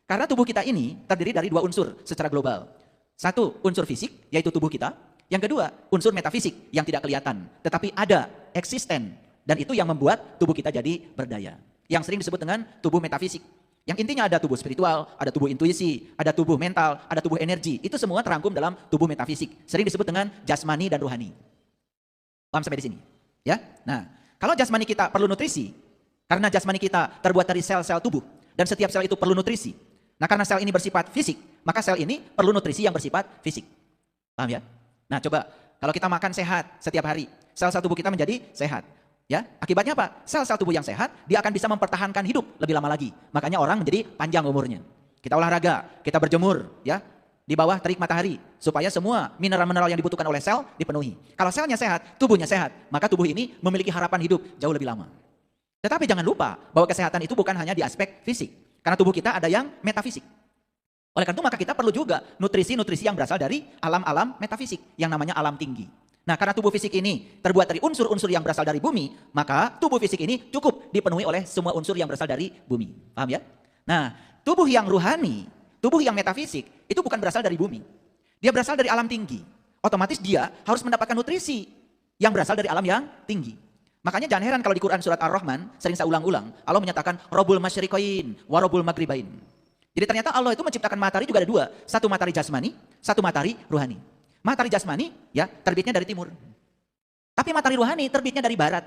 Karena tubuh kita ini terdiri dari dua unsur secara global. Satu, unsur fisik, yaitu tubuh kita. Yang kedua, unsur metafisik yang tidak kelihatan, tetapi ada, eksisten. Dan itu yang membuat tubuh kita jadi berdaya. Yang sering disebut dengan tubuh metafisik. Yang intinya ada tubuh spiritual, ada tubuh intuisi, ada tubuh mental, ada tubuh energi. Itu semua terangkum dalam tubuh metafisik. Sering disebut dengan jasmani dan rohani. Paham sampai di sini? Ya. Nah, kalau jasmani kita perlu nutrisi, karena jasmani kita terbuat dari sel-sel tubuh, dan setiap sel itu perlu nutrisi. Nah, karena sel ini bersifat fisik, maka sel ini perlu nutrisi yang bersifat fisik. Paham ya? Nah, coba kalau kita makan sehat setiap hari, sel-sel tubuh kita menjadi sehat. Ya, akibatnya apa? Sel-sel tubuh yang sehat, dia akan bisa mempertahankan hidup lebih lama lagi. Makanya orang menjadi panjang umurnya. Kita olahraga, kita berjemur, ya, di bawah terik matahari, supaya semua mineral-mineral yang dibutuhkan oleh sel dipenuhi. Kalau selnya sehat, tubuhnya sehat, maka tubuh ini memiliki harapan hidup jauh lebih lama. Tetapi jangan lupa bahwa kesehatan itu bukan hanya di aspek fisik, karena tubuh kita ada yang metafisik. Oleh karena itu maka kita perlu juga nutrisi-nutrisi yang berasal dari alam-alam metafisik, yang namanya alam tinggi. Nah, karena tubuh fisik ini terbuat dari unsur-unsur yang berasal dari bumi, maka tubuh fisik ini cukup dipenuhi oleh semua unsur yang berasal dari bumi. Paham ya? Nah, tubuh yang ruhani, tubuh yang metafisik, itu bukan berasal dari bumi. Dia berasal dari alam tinggi. Otomatis dia harus mendapatkan nutrisi yang berasal dari alam yang tinggi. Makanya jangan heran kalau di Quran surat Ar-Rahman, sering saya ulang-ulang, Allah menyatakan Rabbul Masyriqain wa Rabbul Maghribain. Jadi ternyata Allah itu menciptakan matahari juga ada dua. Satu matahari jasmani, satu matahari ruhani. Matahari jasmani ya terbitnya dari timur. Tapi matahari ruhani terbitnya dari barat.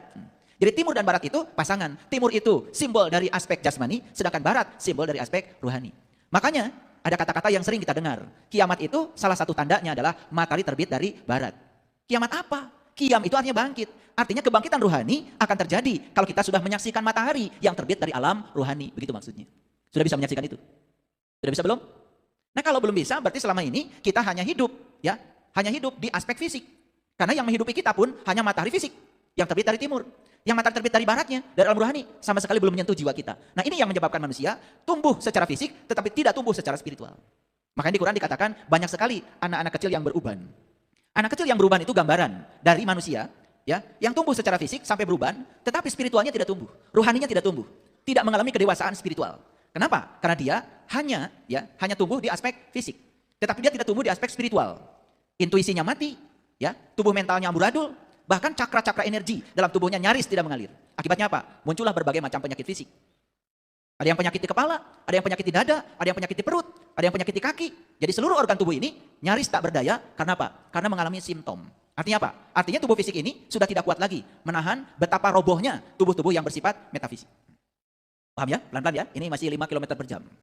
Jadi timur dan barat itu pasangan. Timur itu simbol dari aspek jasmani, sedangkan barat simbol dari aspek ruhani. Makanya ada kata-kata yang sering kita dengar. Kiamat itu salah satu tandanya adalah matahari terbit dari barat. Kiamat apa? Qiyam itu artinya bangkit. Artinya kebangkitan ruhani akan terjadi kalau kita sudah menyaksikan matahari yang terbit dari alam ruhani. Begitu maksudnya. Sudah bisa menyaksikan itu? Sudah bisa belum? Nah, kalau belum bisa berarti selama ini kita hanya hidup ya. Hanya hidup di aspek fisik. Karena yang menghidupi kita pun hanya matahari fisik yang terbit dari timur. Yang matahari terbit dari baratnya, dari alam rohani, sama sekali belum menyentuh jiwa kita. Nah, ini yang menyebabkan manusia tumbuh secara fisik tetapi tidak tumbuh secara spiritual. Makanya di Quran dikatakan banyak sekali anak-anak kecil yang beruban. Anak kecil yang beruban itu gambaran dari manusia ya, yang tumbuh secara fisik sampai beruban, tetapi spiritualnya tidak tumbuh, rohaninya tidak tumbuh, tidak mengalami kedewasaan spiritual. Kenapa? Karena dia hanya tumbuh di aspek fisik, tetapi dia tidak tumbuh di aspek spiritual. Intuisinya mati, ya, tubuh mentalnya amburadul, bahkan cakra-cakra energi dalam tubuhnya nyaris tidak mengalir. Akibatnya apa? Muncullah berbagai macam penyakit fisik. Ada yang penyakit di kepala, ada yang penyakit di dada, ada yang penyakit di perut, ada yang penyakit di kaki. Jadi seluruh organ tubuh ini nyaris tak berdaya. Karena apa? Karena mengalami simptom. Artinya apa? Artinya tubuh fisik ini sudah tidak kuat lagi menahan betapa robohnya tubuh-tubuh yang bersifat metafisik. Paham ya? Pelan-pelan ya. Ini masih 5 km per jam.